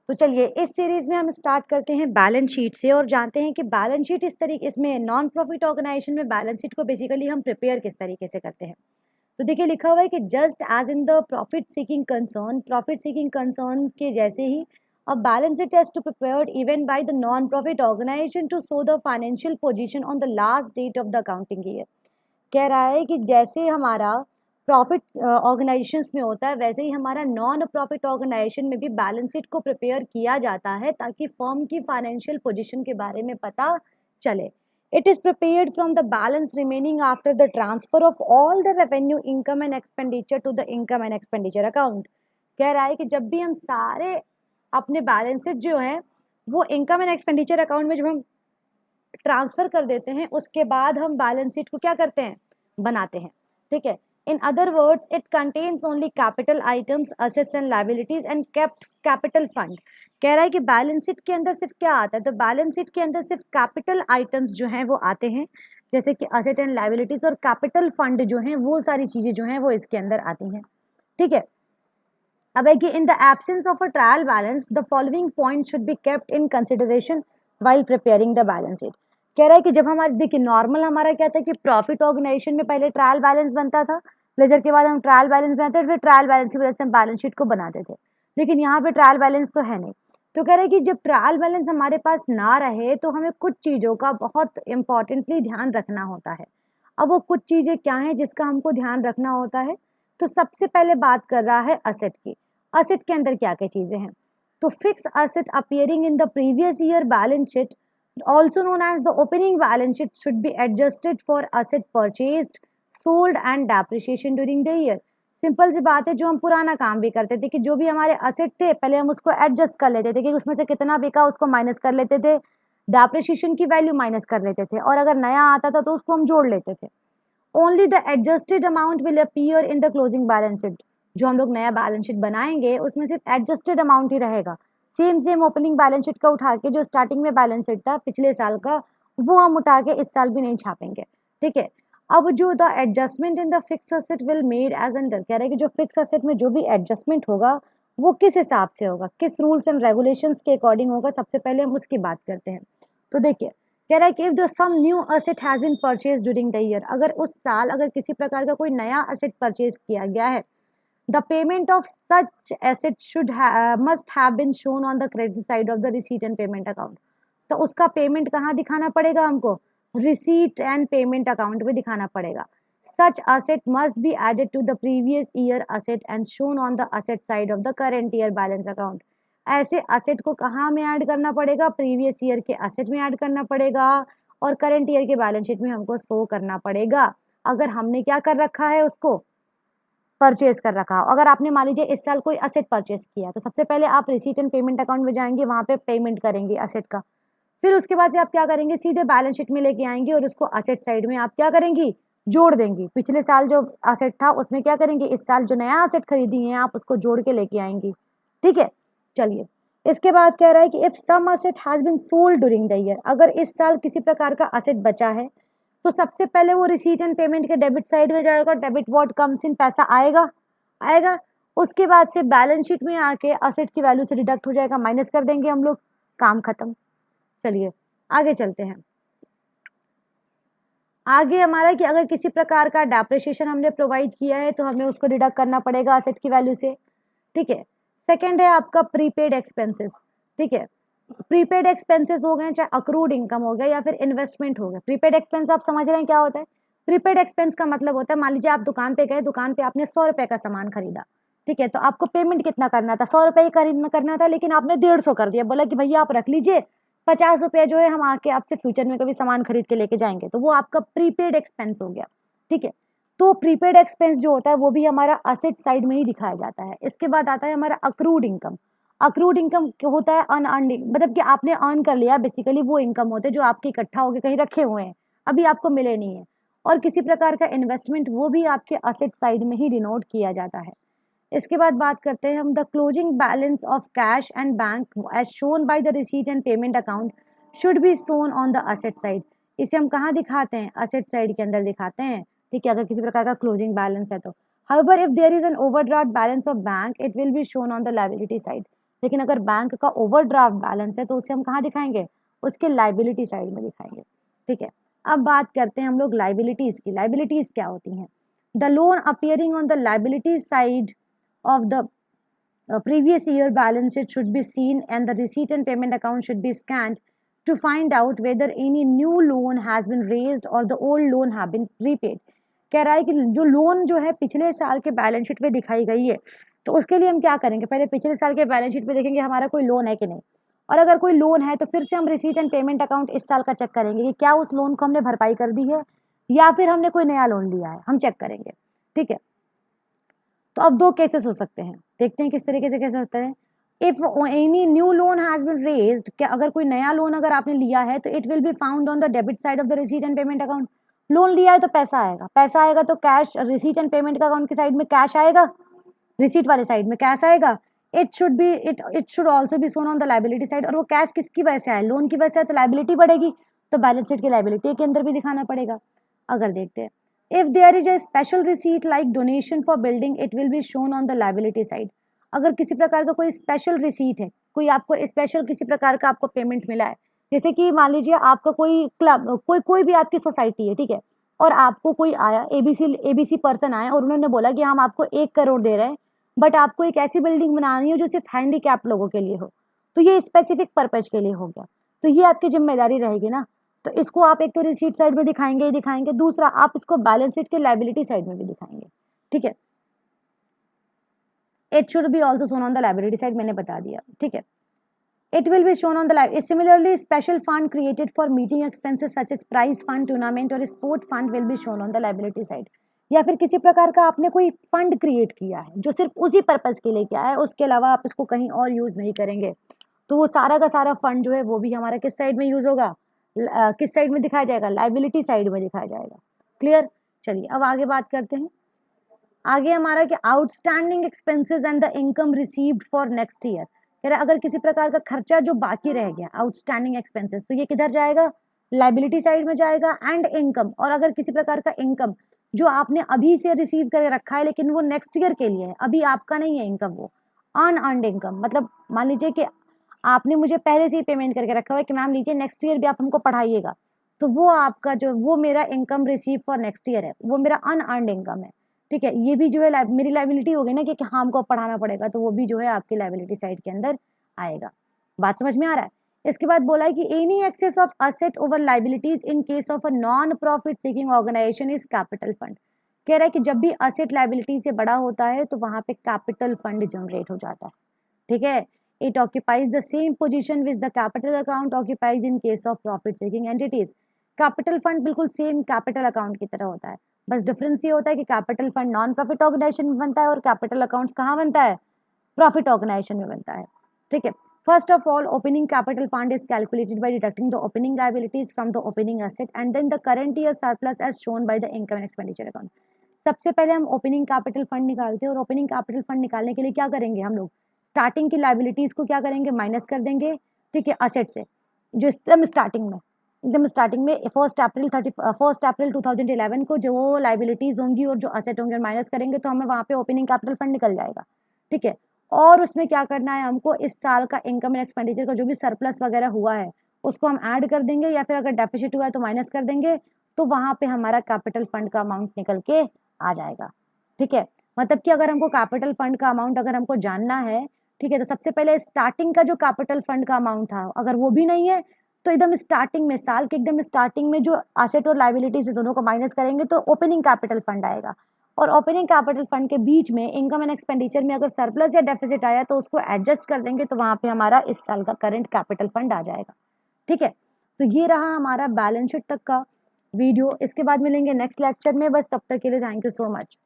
तो चलिए इस सीरीज में हम स्टार्ट करते हैं बैलेंस शीट से और जानते हैं कि बैलेंस शीट इस तरीके इसमें नॉन प्रॉफिट ऑर्गेनाइजेशन में बैलेंस शीट को बेसिकली हम प्रिपेयर किस तरीके से करते हैं। तो देखिए लिखा हुआ है कि just as in the profit seeking concern के जैसे ही a balance sheet has to prepared even by the non profit organisation to show the financial position on the last date of the accounting year. कह रहा है कि जैसे हमारा profit organisations में होता है वैसे ही हमारा नॉन प्रॉफिट ऑर्गेनाइजेशन में भी बैलेंस शीट को प्रिपेयर किया जाता है ताकि फर्म की फाइनेंशियल पोजीशन के बारे में पता चले। It is prepared from the balance remaining after the transfer of all the revenue income and expenditure to the income and expenditure account. कह रहा है कि जब भी हम सारे अपने बैलेंसेज जो हैं वो इनकम एंड एक्सपेंडिचर अकाउंट में जब हम ट्रांसफर कर देते हैं उसके बाद हम बैलेंस शीट को क्या करते हैं, बनाते हैं। ठीक है, in other words it contains only capital items, assets and liabilities and kept capital fund. कह रहा है कि बैलेंस शीट के अंदर सिर्फ क्या आता है, तो बैलेंस शीट के अंदर सिर्फ कैपिटल आइटम्स जो हैं वो आते हैं, जैसे कि असेट एंड लायबिलिटीज और कैपिटल फंड जो हैं वो सारी चीजें जो हैं वो इसके अंदर आती हैं। ठीक है, अब है कि in the absence of a trial balance the following point should be kept in consideration while preparing the balance sheet. कह रहा है कि जब हमारे देखिए नॉर्मल हमारा क्या था कि प्रॉफिट ऑर्गेनाइजेशन में पहले ट्रायल बैलेंस बनता था, लेजर के बाद हम ट्रायल बैलेंस बनाते थे, फिर ट्रायल बैलेंस की वजह से हम बैलेंस शीट को बनाते थे। लेकिन यहाँ पे ट्रायल बैलेंस तो है नहीं। तो कह रहे हैं कि जब ट्रायल बैलेंस हमारे पास ना रहे तो हमें कुछ चीज़ों का बहुत इंपॉर्टेंटली ध्यान रखना होता है। अब वो कुछ चीज़ें क्या हैं जिसका हमको ध्यान रखना होता है, तो सबसे पहले बात कर रहा है असेट की। असेट के अंदर क्या क्या चीज़ें हैं, तो fix asset appearing in the previous year balance sheet also known as the opening balance sheet should be adjusted for asset purchased, sold and depreciation during the year। Simple सी बात है, जो हम पुराना काम भी करते थे कि जो भी हमारे असेट थे पहले हम उसको एडजस्ट कर लेते थे कि उसमें से कितना बिका उसको माइनस कर लेते थे, डेप्रिसिएशन की वैल्यू माइनस कर लेते थे और अगर नया आता था तो उसको हम जोड़ लेते थे। Only the adjusted amount will appear in the closing balance sheet. जो हम लोग नया बैलेंस शीट बनाएंगे उसमें सिर्फ एडजस्टेड अमाउंट ही रहेगा, सेम ओपनिंग बैलेंस शीट का उठा के जो स्टार्टिंग में बैलेंस शीट था पिछले साल का वो हम उठा के इस साल भी नहीं छापेंगे। ठीक है, अब जो the adjustment in the fix asset will made as under. कह रहे हैं कि जो फिक्स असेट में जो भी एडजस्टमेंट होगा वो किस हिसाब से होगा, किस रूल्स एंड रेगुलेशंस के अकॉर्डिंग होगा, सबसे पहले हम उसकी बात करते हैं। तो देखिए कह रहा है कि if the some new asset has been purchase during the year, अगर उस साल अगर किसी प्रकार का कोई नया असेट परचेज किया गया है, the payment of such asset should must have been shown on the credit side of the receipt and payment account। तो उसका पेमेंट कहाँ दिखाना पड़ेगा हमको, रिसीट एंड पेमेंट अकाउंट में दिखाना पड़ेगा। such asset must be added to the previous year asset and shown on the asset side of the current year balance account। ऐसे असेट को कहाँ में ऐड करना पड़ेगा, प्रीवियस ईयर के असेट में ऐड करना पड़ेगा और करंट ईयर के बैलेंस शीट में हमको शो करना पड़ेगा। अगर हमने क्या कर रखा है, उसको परचेज कर रखा हो। अगर आपने मान लीजिए इस साल कोई असेट परचेज किया तो सबसे पहले आप रिसीट एंड पेमेंट अकाउंट में जाएंगे, वहां पे पेमेंट करेंगे असेट का, फिर उसके बाद से आप क्या करेंगे, सीधे बैलेंस शीट में लेके आएंगे और उसको असेट साइड में आप क्या करेंगी, जोड़ देंगी। पिछले साल जो असेट था उसमें क्या करेंगे, इस साल जो नया असेट खरीदी है आप उसको जोड़ के लेके आएंगी। ठीक है, चलिए इसके बाद कह रहा है कि if some asset has been sold during the year, अगर इस साल किसी प्रकार का असेट बचा है तो सबसे पहले वो रिसीट एंड पेमेंट के डेबिट साइड में जाएगा, डेबिट व्हाट कम्स इन, पैसा आएगा। उसके बाद से बैलेंस शीट में आके असेट की वैल्यू से डिडक्ट हो जाएगा, माइनस कर देंगे हम लोग, काम खत्म। चलिए आगे चलते हैं। आगे हमारा कि अगर किसी प्रकार का डेप्रिसिएशन हमने प्रोवाइड किया है तो हमें उसको डिडक्ट करना पड़ेगा असेट की वैल्यू से। ठीक है, सेकेंड है आपका प्रीपेड एक्सपेंसेस। ठीक है, प्रीपेड एक्सपेंसेस हो गए, चाहे अक्रूड इनकम हो गया या फिर इन्वेस्टमेंट हो गया। प्रीपेड एक्सपेंस आप समझ रहे हैं क्या होता है, प्रीपेड एक्सपेंस का मतलब होता है, मान लीजिए आप दुकान पे गए, दुकान पे आपने 100 रुपए का सामान खरीदा। ठीक है, तो आपको पेमेंट कितना करना था, 100 रुपए ही खरीदना करना था, लेकिन आपने 150 कर दिया, बोला कि भैया आप रख लीजिए, 50 रुपये जो है हम आके आपसे फ्यूचर में कभी सामान खरीद के लेके जाएंगे, तो वो आपका प्रीपेड एक्सपेंस हो गया। ठीक है, तो प्रीपेड एक्सपेंस जो होता है वो भी हमारा असेट साइड में ही दिखाया जाता है। इसके बाद आता है हमारा अक्रूड इनकम। अक्रूड इनकम होता है अनअर्न्ड, मतलब कि आपने अर्न कर लिया, बेसिकली वो इनकम होते हैं जो आपके इकट्ठा होकर कहीं रखे हुए हैं, अभी आपको मिले नहीं है। और किसी प्रकार का इन्वेस्टमेंट वो भी आपके असेट साइड में ही डिनोट किया जाता है। इसके बाद बात करते हैं हम the closing balance of cash and bank as shown by the receipt and payment account should be shown on the asset side. इसे हम कहाँ दिखाते हैं, असेट साइड के अंदर दिखाते हैं। ठीक है, अगर किसी प्रकार का क्लोजिंग बैलेंस है तो। However, if there is an overdraft balance of bank, it will be shown on the liability side। लेकिन अगर बैंक का ओवरड्राफ्ट बैलेंस है तो उसे हम कहाँ दिखाएंगे, उसके लाइबिलिटी साइड में दिखाएंगे। ठीक है, अब बात करते हैं हम लोग लाइबिलिटीज की। लाइबिलिटीज क्या होती हैं? The loan appearing on the liability side of the previous year balance sheet should be seen and the receipt and payment account should be scanned to find out whether any new loan has been raised or the old loan have been repaid। कह रहा है कि जो loan जो है पिछले साल के बैलेंस शीट में दिखाई गई है, तो उसके लिए हम क्या करेंगे, पहले पिछले साल के बैलेंस शीट में देखेंगे हमारा कोई लोन है कि नहीं, और अगर कोई लोन है तो फिर से हम रिसीट एंड पेमेंट अकाउंट इस साल का चेक करेंगे कि क्या उस लोन को हमने भरपाई कर दी है या फिर हमने कोई नया लोन लिया है, हम चेक करेंगे। ठीक है, तो अब दो केसेस हो सकते हैं, देखते हैं किस तरीके से कैसे होता है। If any new loan has been raised, क्या अगर कोई नया लोन अगर आपने लिया है तो it will be found on the debit side of the receipt and payment account. Loan लिया है तो पैसा आएगा, पैसा आएगा तो cash receipt and payment account की साइड में कैश आएगा, रिसीट वाले साइड में कैश आएगा। It should also be shown on the liability side, और वो कैश किसकी वजह से आए, लोन की वजह से, तो लाइबिलिटी बढ़ेगी, तो बैलेंस शीट की लाइबिलिटी के अंदर भी दिखाना पड़ेगा। अगर देखते हैं, if there is a special receipt like donation for building, it will be shown on the liability side। अगर किसी प्रकार का कोई स्पेशल रिसीट है, कोई आपको स्पेशल किसी प्रकार का आपको पेमेंट मिला है, जैसे कि मान लीजिए आपका कोई क्लब, कोई भी आपकी सोसाइटी है, ठीक है, और आपको कोई आया एबीसी पर्सन आया और उन्होंने बोला कि हम आपको 1 करोड़ दे रहे हैं, बट आपको एक ऐसी बिल्डिंग बनानी है जो सिर्फ हैंडीकैप लोगों के लिए हो, तो ये स्पेसिफिक पर्पज के लिए हो गया, तो ये आपकी जिम्मेदारी रहेगी ना। तो इसको आप एक तो रिसीट साइड में दिखाएंगे ही दिखाएंगे, दूसरा आप इसको बैलेंस शीट के लाइबिलिटी साइड में भी दिखाएंगे। ठीक है, it should be also shown on the liability side, मैंने बता दिया। ठीक है, it will be shown on the liability. Similarly special fund created for meeting expenses such as prize fund, tournament और sport fund will be shown on the liability side. या फिर किसी प्रकार का आपने कोई फंड क्रिएट किया है जो सिर्फ उसी पर्पज के लिए किया है, उसके अलावा आप इसको कहीं और यूज नहीं करेंगे, तो वो सारा का सारा फंड जो है वो भी हमारा किस साइड में यूज होगा, किस साइड में दिखाया जाएगा, लाइबिलिटी साइड में दिखाया जाएगा। क्लियर, चलिए अब आगे बात करते हैं। आगे हमारा कि outstanding expenses and the income received for next year. कह रहा अगर किसी प्रकार का खर्चा जो बाकी रह गया, आउटस्टैंडिंग एक्सपेंसेस, तो ये किधर जाएगा, लाइबिलिटी साइड में जाएगा। एंड इनकम, और अगर किसी प्रकार का इनकम जो आपने अभी से रिसीव कर रखा है लेकिन वो नेक्स्ट ईयर के लिए है, अभी आपका नहीं है इनकम, वो अनअर्न्ड इनकम, मतलब मान लीजिए कि आपने मुझे पहले से ही पेमेंट करके रखा हुआ है कि मैम लीजिए नेक्स्ट ईयर भी आप हमको पढ़ाइएगा, तो वो आपका जो वो मेरा income receive for next year है, वो मेरा अनअर्न्ड इनकम है। ठीक है, ये भी जो है मेरी लाइबिलिटी हो गई ना कि हाँ हमको पढ़ाना पड़ेगा, तो वो भी जो है आपकी लाइबिलिटी साइड के अंदर आएगा। बात समझ में आ रहा है। इसके बाद बोला है कि any excess of asset over liabilities in case of a non profit seeking organisation is capital fund. कह रहा है कि जब भी असेट लाइबिलिटी से बड़ा होता है तो वहां पे कैपिटल फंड जनरेट हो जाता है। ठीक है, it occupies the same position which the capital account occupies in case of profit seeking entities। Capital fund बिल्कुल सेम कैपिटल अकाउंट की तरह होता है, बस डिफरेंस ये होता है कि capital fund non profit organisation में बनता है और कैपिटल अकाउंट्स कहाँ बनता है, प्रॉफिट ऑर्गेनाइजेशन में बनता है। ठीक है, first of all opening capital fund is calculated by deducting the opening liabilities from the opening asset and then the current year surplus as shown by the income and expenditure account. सबसे पहले हम opening capital fund निकालते हैं, और opening capital fund निकालने के लिए क्या करेंगे, हम लोग स्टार्टिंग की लाइबिलिटीज को क्या करेंगे, माइनस कर देंगे। ठीक है, असेट से जो एकदम स्टार्टिंग में 1 अप्रैल 2011 को जो लाइबिलिटीज होंगी और जो असेट होंगे माइनस करेंगे तो हमें वहाँ पे ओपनिंग कैपिटल फंड निकल जाएगा। ठीक है, और उसमें क्या करना है हमको, इस साल का इनकम एंड एक्सपेंडिचर का जो भी सरप्लस वगैरह हुआ है उसको हम ऐड कर देंगे, या फिर अगर डेफिसिट हुआ है तो माइनस कर देंगे, तो वहाँ पे हमारा कैपिटल फंड का अमाउंट निकल के आ जाएगा। ठीक है, मतलब कि अगर हमको कैपिटल फंड का अमाउंट अगर हमको जानना है, ठीक है, तो सबसे पहले स्टार्टिंग का जो कैपिटल फंड का अमाउंट था, अगर वो भी नहीं है तो एकदम स्टार्टिंग में, साल के एकदम स्टार्टिंग में जो एसेट और लायबिलिटीज दोनों को माइनस करेंगे तो ओपनिंग कैपिटल फंड आएगा। और ओपनिंग कैपिटल फंड के बीच में इनकम एंड एक्सपेंडिचर में अगर सरप्लस या डेफिसिट आया तो उसको एडजस्ट कर देंगे, तो वहां पे हमारा इस साल का करंट कैपिटल फंड आ जाएगा। ठीक है, तो ये रहा हमारा बैलेंस शीट तक का वीडियो। इसके बाद मिलेंगे नेक्स्ट लेक्चर में। बस तब तक के लिए थैंक यू सो मच।